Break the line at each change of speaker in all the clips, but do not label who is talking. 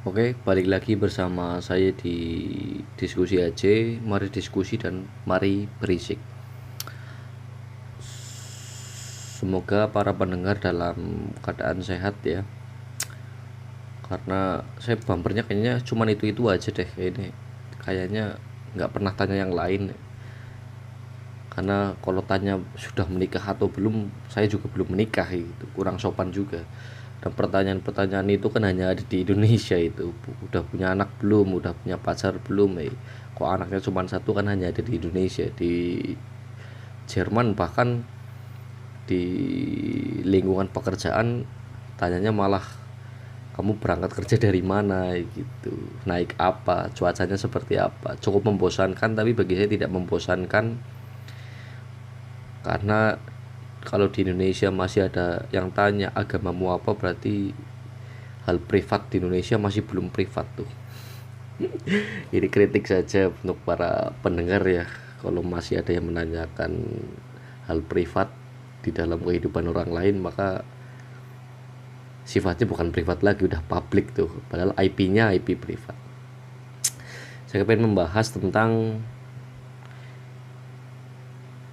Oke, balik lagi bersama saya di diskusi aja. Mari diskusi dan mari berisik. Semoga para pendengar dalam keadaan sehat ya. Karena saya bumpernya kayaknya cuman itu aja deh ini. Kayaknya nggak pernah tanya yang lain. Karena kalau tanya sudah menikah atau belum, saya juga belum menikah itu kurang sopan juga. Dan pertanyaan-pertanyaan itu kan hanya ada di Indonesia itu. Udah punya anak belum, udah punya pacar belum, kok anaknya cuma satu, kan hanya ada di Indonesia. Di Jerman bahkan di lingkungan pekerjaan tanyanya malah kamu berangkat kerja dari mana gitu, naik apa, cuacanya seperti apa. Cukup membosankan, tapi bagi saya tidak membosankan. Karena kalau di Indonesia masih ada yang tanya agamamu apa, berarti hal privat di Indonesia masih belum privat tuh. Ini kritik saja untuk para pendengar ya. Kalau masih ada yang menanyakan hal privat di dalam kehidupan orang lain, maka sifatnya bukan privat lagi, udah publik tuh. Padahal IP-nya IP privat. Saya pengen membahas tentang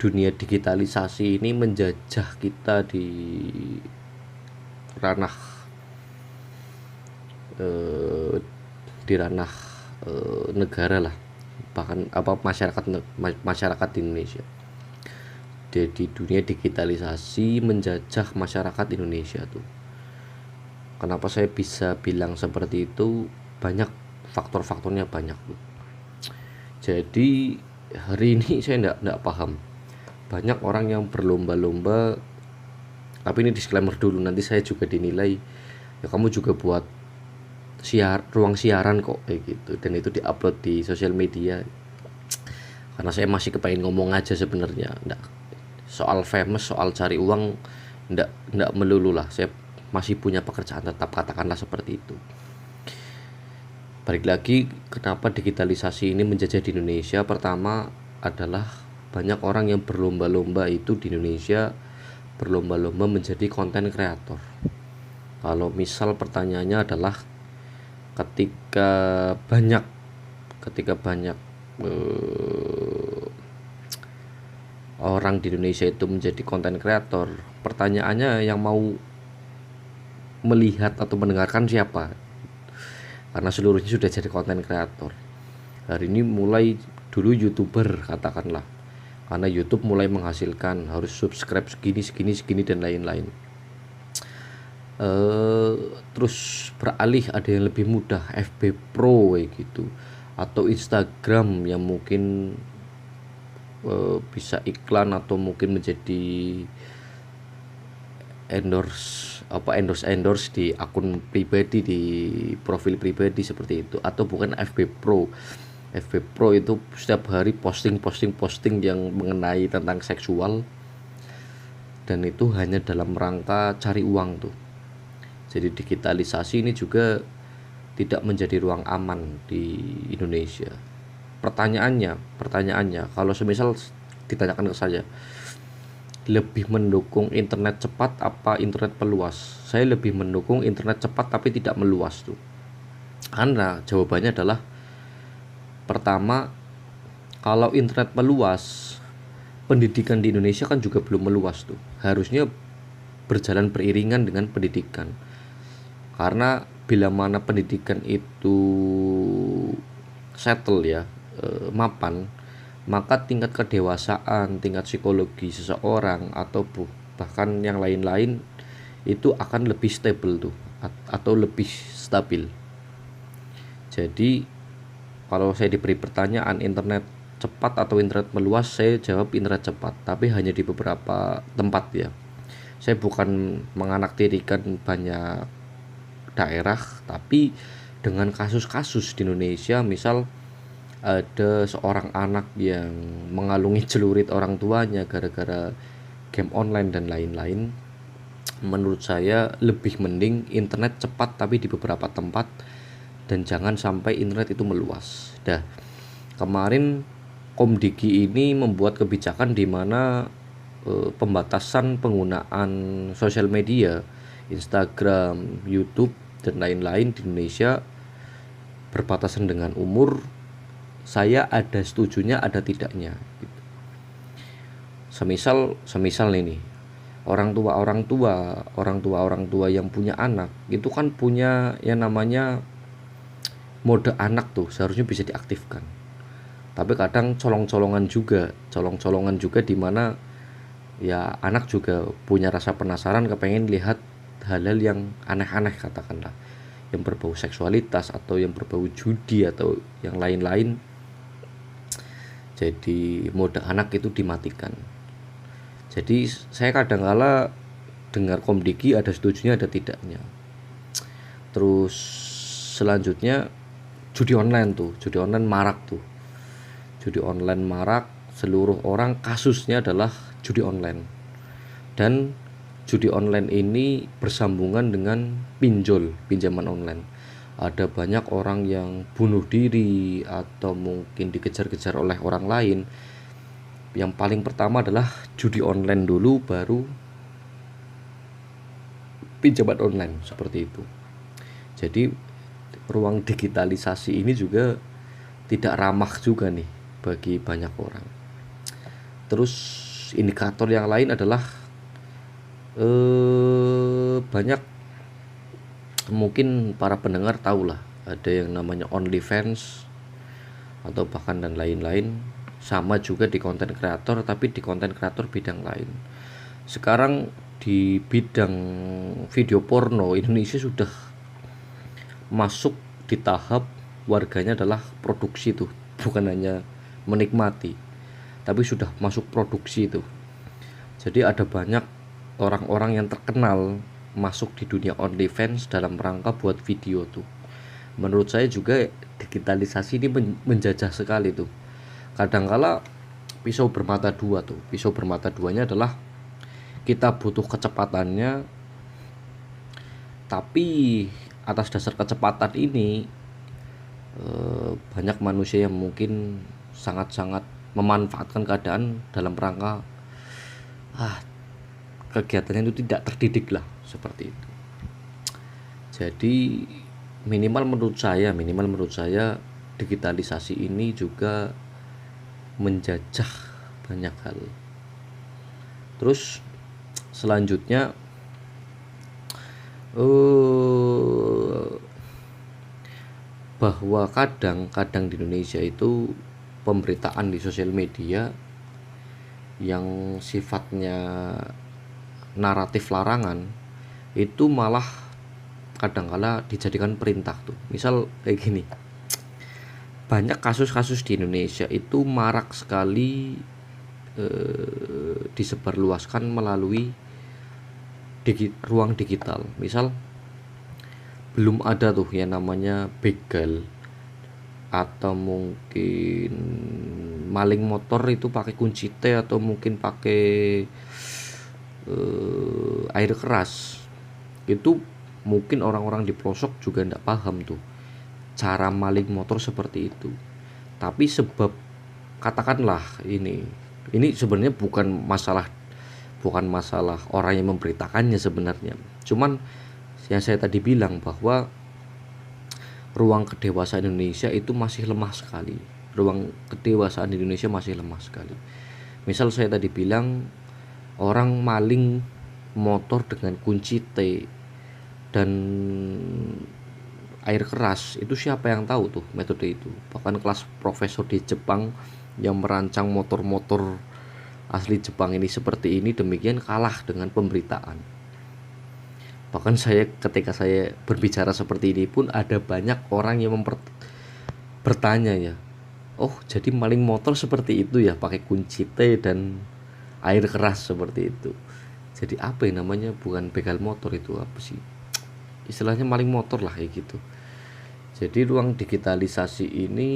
dunia digitalisasi ini menjajah kita di ranah eh, di ranah negara lah, bahkan apa masyarakat di Indonesia. Jadi dunia digitalisasi menjajah masyarakat Indonesia tuh. Kenapa saya bisa bilang seperti itu? Banyak faktor-faktornya, banyak tuh. Jadi hari ini saya enggak paham. Banyak orang yang berlomba-lomba, tapi ini disclaimer dulu, nanti saya juga dinilai ya kamu juga buat ruang siaran kok kayak gitu, dan itu diupload di sosial media. Karena saya masih kepengen ngomong aja sebenarnya, enggak soal famous, soal cari uang, enggak melulu lah. Saya masih punya pekerjaan tetap, katakanlah seperti itu. Balik lagi, kenapa digitalisasi ini menjajah di Indonesia? Pertama adalah banyak orang yang berlomba-lomba itu di Indonesia, berlomba-lomba menjadi konten kreator. Kalau misal pertanyaannya adalah ketika banyak orang di Indonesia itu menjadi konten kreator, pertanyaannya yang mau melihat atau mendengarkan siapa? Karena seluruhnya sudah jadi konten kreator. Hari ini mulai, dulu YouTuber katakanlah, karena YouTube mulai menghasilkan harus subscribe segini segini segini dan lain-lain. Terus beralih ada yang lebih mudah, FB Pro kayak gitu, atau Instagram yang mungkin bisa iklan atau mungkin menjadi endorse di akun pribadi, di profil pribadi seperti itu. Atau bukan FB Pro. FB Pro itu setiap hari posting yang mengenai tentang seksual, dan itu hanya dalam rangka cari uang tuh. Jadi digitalisasi ini juga tidak menjadi ruang aman di Indonesia. Pertanyaannya, kalau semisal ditanyakan ke saya, lebih mendukung internet cepat apa internet meluas? Saya lebih mendukung internet cepat tapi tidak meluas tuh. Karena jawabannya adalah, pertama, kalau internet meluas, pendidikan di Indonesia kan juga belum meluas tuh. Harusnya berjalan beriringan dengan pendidikan. Karena bila mana pendidikan itu settle ya, mapan, maka tingkat kedewasaan, tingkat psikologi seseorang atau bahkan yang lain-lain itu akan lebih stable tuh, atau lebih stabil. Jadi kalau saya diberi pertanyaan internet cepat atau internet meluas, saya jawab internet cepat, tapi hanya di beberapa tempat ya. Saya bukan menganaktirikan banyak daerah, tapi dengan kasus-kasus di Indonesia, misal ada seorang anak yang mengalungi celurit orang tuanya gara-gara game online dan lain-lain. Menurut saya lebih mending internet cepat tapi di beberapa tempat, dan jangan sampai internet itu meluas. Kemarin Komdigi ini membuat kebijakan di mana pembatasan penggunaan sosial media, Instagram, YouTube dan lain-lain di Indonesia berbatasan dengan umur, saya ada setujunya ada tidaknya gitu. Semisal ini orang tua yang punya anak itu kan punya yang namanya mode anak tuh, seharusnya bisa diaktifkan. Tapi kadang colong-colongan juga di mana ya anak juga punya rasa penasaran, kepengen lihat hal-hal yang aneh-aneh katakanlah, yang berbau seksualitas atau yang berbau judi atau yang lain-lain. Jadi mode anak itu dimatikan. Jadi saya kadang-kala dengar komdiki ada setujunya ada tidaknya. Terus selanjutnya judi online marak, seluruh orang kasusnya adalah judi online. Dan judi online ini bersambungan dengan pinjaman online. Ada banyak orang yang bunuh diri atau mungkin dikejar-kejar oleh orang lain. Yang paling pertama adalah judi online dulu, baru pinjaman online, seperti itu. Jadi ruang digitalisasi ini juga tidak ramah juga nih bagi banyak orang. Terus indikator yang lain adalah banyak, mungkin para pendengar tahulah, ada yang namanya OnlyFans atau bahkan dan lain-lain. Sama juga di konten kreator, tapi di konten kreator bidang lain. Sekarang di bidang video porno, Indonesia sudah masuk di tahap warganya adalah produksi tuh, bukan hanya menikmati, tapi sudah masuk produksi tuh. Jadi ada banyak orang-orang yang terkenal masuk di dunia OnlyFans dalam rangka buat video tuh. Menurut saya juga digitalisasi ini menjajah sekali tuh. Kadangkala pisau bermata dua tuh. Pisau bermata duanya adalah kita butuh kecepatannya, tapi atas dasar kecepatan ini banyak manusia yang mungkin sangat-sangat memanfaatkan keadaan dalam rangka kegiatannya itu tidak terdidik lah, seperti itu. Jadi minimal menurut saya digitalisasi ini juga menjajah banyak hal. Terus selanjutnya bahwa kadang di Indonesia itu pemberitaan di sosial media yang sifatnya naratif larangan itu malah kadangkala dijadikan perintah tuh. Misal kayak gini, banyak kasus-kasus di Indonesia itu marak sekali disebarluaskan melalui ruang digital. Misal belum ada tuh yang namanya begal atau mungkin maling motor itu pakai kunci T atau mungkin pakai air keras. Itu mungkin orang-orang di pelosok juga tidak paham tuh cara maling motor seperti itu. Tapi sebab katakanlah ini sebenarnya bukan masalah orang yang memberitakannya sebenarnya. Cuman yang saya tadi bilang bahwa ruang kedewasaan Indonesia itu masih lemah sekali. Misal saya tadi bilang orang maling motor dengan kunci T dan air keras, itu siapa yang tahu tuh metode itu? Bahkan kelas profesor di Jepang yang merancang motor-motor asli Jepang ini seperti ini, demikian kalah dengan pemberitaan. Bahkan ketika saya berbicara seperti ini pun ada banyak orang yang bertanya ya, oh jadi maling motor seperti itu ya, pakai kunci T dan air keras seperti itu. Jadi apa yang namanya, bukan begal motor, itu apa sih istilahnya, maling motor lah kayak gitu. Jadi ruang digitalisasi ini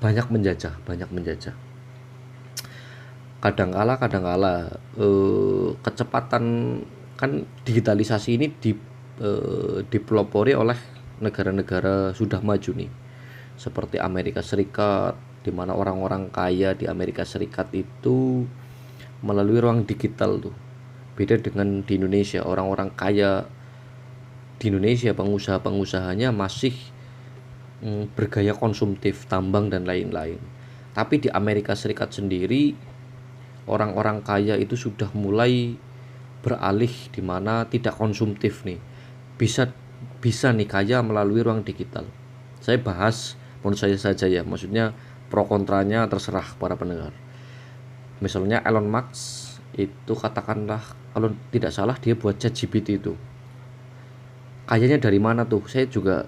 banyak menjajah. Kadangkala kecepatan, kan digitalisasi ini dipelopori oleh negara-negara sudah maju nih, seperti Amerika Serikat, di mana orang-orang kaya di Amerika Serikat itu melalui ruang digital tuh. Beda dengan di Indonesia, orang-orang kaya di Indonesia pengusaha-pengusahanya masih bergaya konsumtif, tambang dan lain-lain. Tapi di Amerika Serikat sendiri orang-orang kaya itu sudah mulai beralih di mana tidak konsumtif nih. Bisa bisa nih kaya melalui ruang digital. Saya bahas menurut saya saja ya, maksudnya pro kontranya terserah para pendengar. Misalnya Elon Musk itu katakanlah kalau tidak salah dia buat ChatGPT itu. Kayaknya dari mana tuh? Saya juga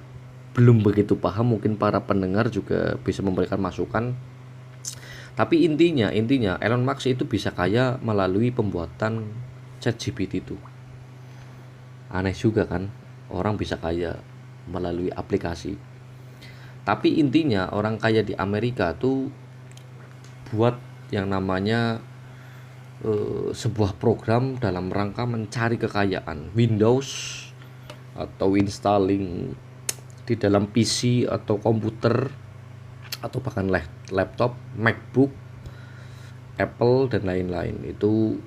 belum begitu paham, mungkin para pendengar juga bisa memberikan masukan. Tapi intinya Elon Musk itu bisa kaya melalui pembuatan ChatGPT itu. Aneh juga kan, orang bisa kaya melalui aplikasi. Tapi intinya orang kaya di Amerika tuh buat yang namanya sebuah program dalam rangka mencari kekayaan. Windows atau installing di dalam PC atau komputer atau bahkan laptop, MacBook, Apple dan lain-lain. Itu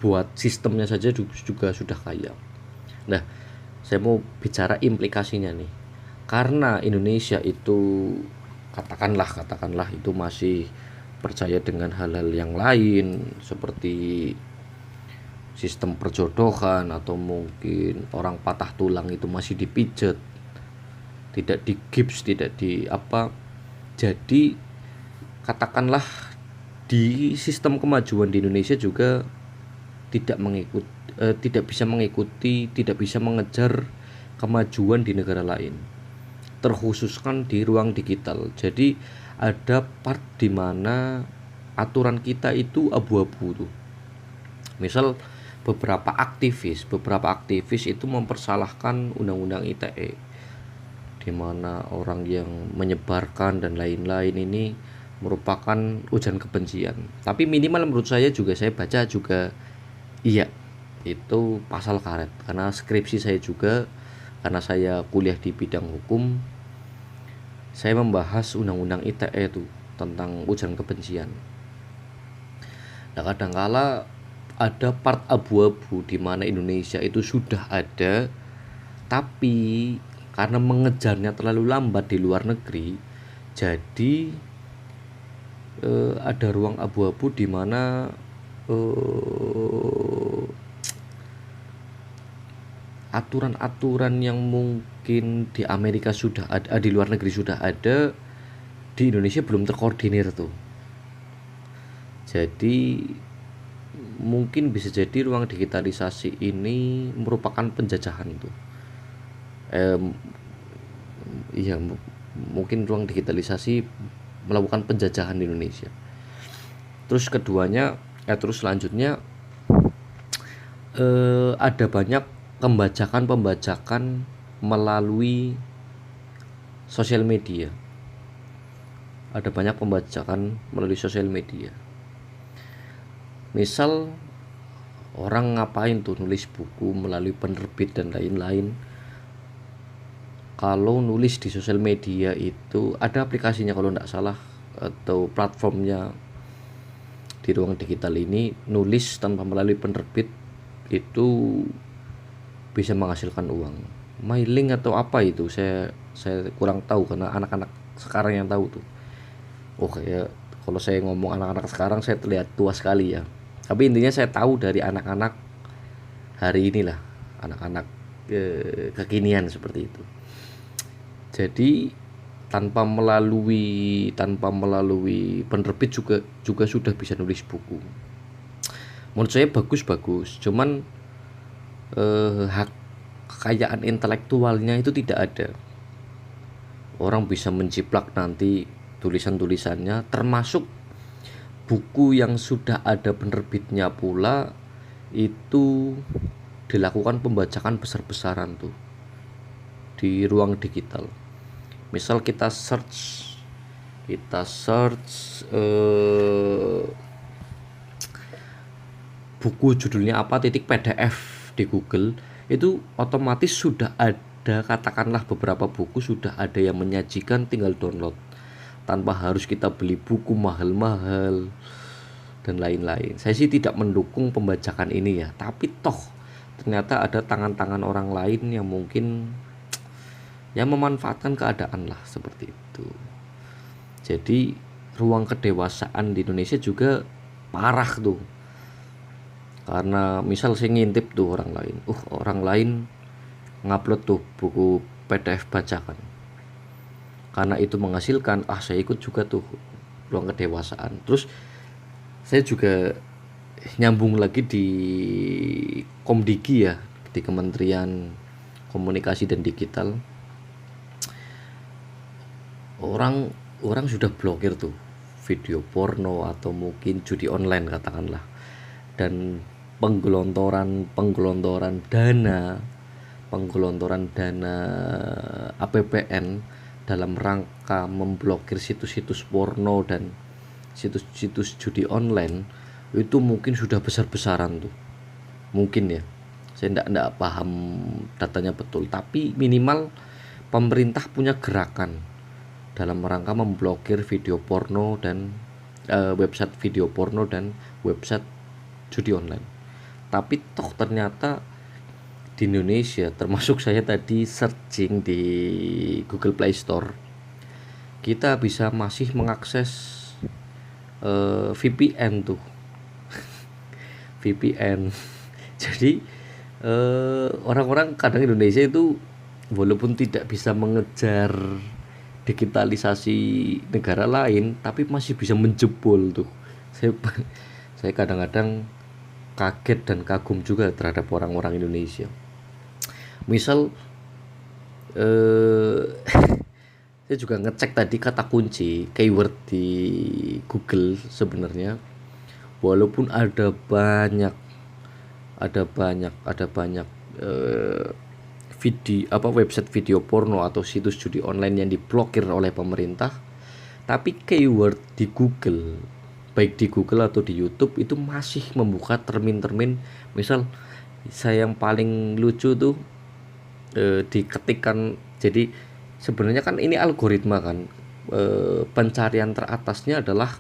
buat sistemnya saja juga sudah kaya. Nah, saya mau bicara implikasinya nih. Karena Indonesia itu katakanlah itu masih percaya dengan hal-hal yang lain seperti sistem perjodohan atau mungkin orang patah tulang itu masih dipijat, tidak digips, tidak di apa. Jadi katakanlah di sistem kemajuan di Indonesia juga tidak bisa mengikuti, tidak bisa mengejar kemajuan di negara lain, terkhususkan di ruang digital. Jadi ada part di mana aturan kita itu abu-abu tuh. Misal beberapa aktivis itu mempersalahkan undang-undang ITE, di mana orang yang menyebarkan dan lain-lain ini merupakan ujaran kebencian. Tapi minimal menurut saya juga, saya baca juga iya, itu pasal karet. Karena skripsi saya juga, karena saya kuliah di bidang hukum, saya membahas undang-undang ITE itu tentang ujaran kebencian. Nah, kadangkala ada part abu-abu di mana Indonesia itu sudah ada, tapi karena mengejarnya terlalu lambat di luar negeri, jadi ada ruang abu-abu di mana aturan-aturan yang mungkin di Amerika sudah ada, di luar negeri sudah ada, di Indonesia belum terkoordinir tuh. Jadi mungkin bisa jadi ruang digitalisasi ini merupakan penjajahan tuh. Iya, mungkin ruang digitalisasi melakukan penjajahan di Indonesia. Terus selanjutnya ada banyak pembajakan melalui sosial media. Ada banyak pembajakan melalui sosial media. Misal orang ngapain tuh nulis buku melalui penerbit dan lain-lain. Kalau nulis di sosial media itu ada aplikasinya kalau tidak salah, atau platformnya di ruang digital ini, nulis tanpa melalui penerbit itu bisa menghasilkan uang. Mailing atau apa itu saya kurang tahu, karena anak-anak sekarang yang tahu tuh. Oh, kayak kalau saya ngomong anak-anak sekarang saya terlihat tua sekali ya. Tapi intinya saya tahu dari anak-anak hari inilah, anak-anak kekinian seperti itu. Jadi tanpa melalui penerbit juga sudah bisa nulis buku. Menurut saya bagus, cuman hak kekayaan intelektualnya itu tidak ada. Orang bisa menjiplak nanti tulisan-tulisannya, termasuk buku yang sudah ada penerbitnya pula, itu dilakukan pembajakan besar-besaran tuh di ruang digital. Misal kita search buku judulnya apa .pdf di Google, itu otomatis sudah ada, katakanlah beberapa buku sudah ada yang menyajikan, tinggal download tanpa harus kita beli buku mahal-mahal dan lain-lain. Saya sih tidak mendukung pembajakan ini ya, tapi toh ternyata ada tangan-tangan orang lain yang mungkin yang memanfaatkan keadaan lah seperti itu. Jadi ruang kedewasaan di Indonesia juga parah tuh, karena misal saya ngintip tuh orang lain ngupload tuh buku PDF bacakan, karena itu menghasilkan, saya ikut juga tuh ruang kedewasaan. Terus saya juga nyambung lagi di Komdigi ya, di Kementerian Komunikasi dan Digital. Orang sudah blokir tuh video porno atau mungkin judi online katakanlah, dan penggelontoran dana APBN dalam rangka memblokir situs-situs porno dan situs-situs judi online itu mungkin sudah besar-besaran tuh. Mungkin ya, saya enggak paham datanya betul, tapi minimal pemerintah punya gerakan dalam rangka memblokir video porno dan website video porno dan website judi online. Tapi toh ternyata di Indonesia, termasuk saya tadi searching di Google Play Store, kita bisa masih mengakses VPN tuh. VPN. Jadi orang-orang kadang Indonesia itu walaupun tidak bisa mengejar digitalisasi negara lain, tapi masih bisa menjebol tuh. Saya kadang-kadang kaget dan kagum juga terhadap orang-orang Indonesia. Misal saya juga ngecek tadi kata kunci keyword di Google. Sebenarnya walaupun ada banyak website video porno atau situs judi online yang diblokir oleh pemerintah, tapi keyword di Google, baik di Google atau di YouTube, itu masih membuka termin-termin. Misal saya yang paling lucu tuh diketikkan, jadi sebenarnya kan ini algoritma kan, pencarian teratasnya adalah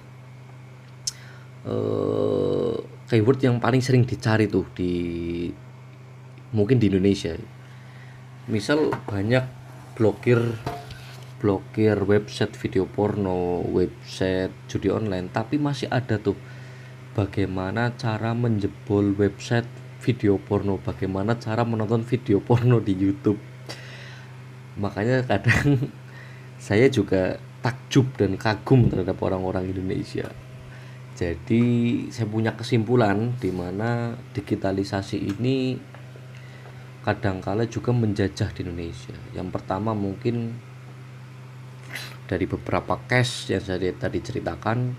keyword yang paling sering dicari tuh mungkin di Indonesia. Misal banyak blokir website video porno, website judi online, tapi masih ada tuh bagaimana cara menjebol website video porno, bagaimana cara menonton video porno di YouTube. Makanya kadang saya juga takjub dan kagum terhadap orang-orang Indonesia. Jadi saya punya kesimpulan di mana digitalisasi ini kadangkala juga menjajah di Indonesia. Yang pertama mungkin dari beberapa case yang saya tadi ceritakan,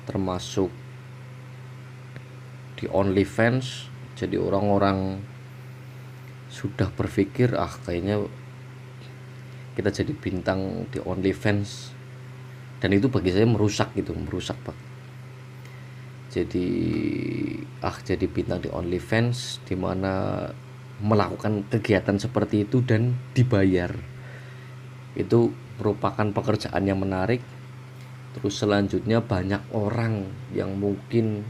termasuk di OnlyFans. Jadi orang-orang sudah berpikir kayaknya kita jadi bintang di OnlyFans, dan itu bagi saya merusak Pak. Jadi bintang di OnlyFans, di mana melakukan kegiatan seperti itu dan dibayar, itu merupakan pekerjaan yang menarik. Terus selanjutnya banyak orang yang mungkin,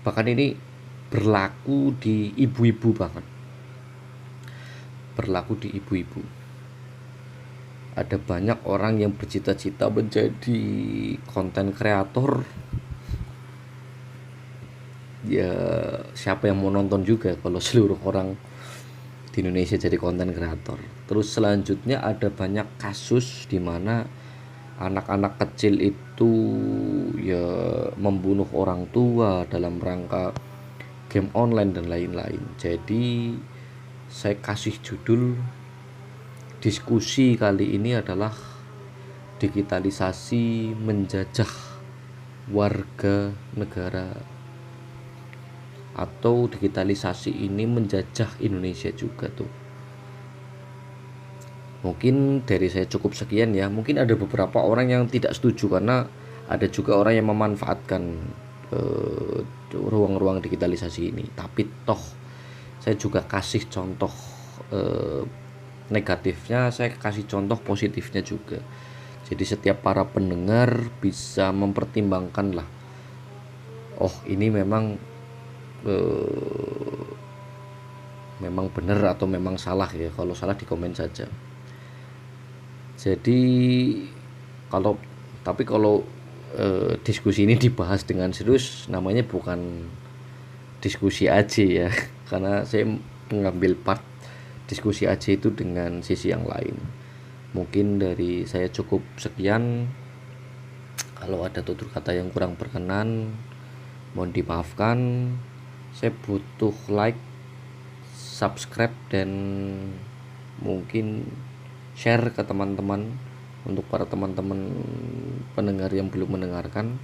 bahkan ini berlaku di ibu-ibu, ada banyak orang yang bercita-cita menjadi konten kreator. Ya siapa yang mau nonton juga kalau seluruh orang di Indonesia jadi konten kreator. Terus selanjutnya ada banyak kasus di mana anak-anak kecil itu ya membunuh orang tua dalam rangka game online dan lain-lain. Jadi saya kasih judul diskusi kali ini adalah digitalisasi menjajah warga negara, atau digitalisasi ini menjajah Indonesia juga tuh. Mungkin dari saya cukup sekian ya. Mungkin ada beberapa orang yang tidak setuju, karena ada juga orang yang memanfaatkan ruang-ruang digitalisasi ini. Tapi toh saya juga kasih contoh negatifnya, saya kasih contoh positifnya juga. Jadi setiap para pendengar bisa mempertimbangkan lah, ini memang benar atau memang salah ya. Kalau salah di komen saja. Jadi kalau kalau diskusi ini dibahas dengan serius, namanya bukan diskusi aja ya, karena saya mengambil part diskusi aja itu dengan sisi yang lain. Mungkin dari saya cukup sekian. Kalau ada tutur kata yang kurang berkenan, mohon dimaafkan. Saya butuh like, subscribe, dan mungkin share ke teman-teman. Untuk para teman-teman pendengar yang belum mendengarkan,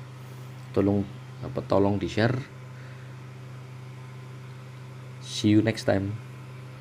tolong di share. See you next time.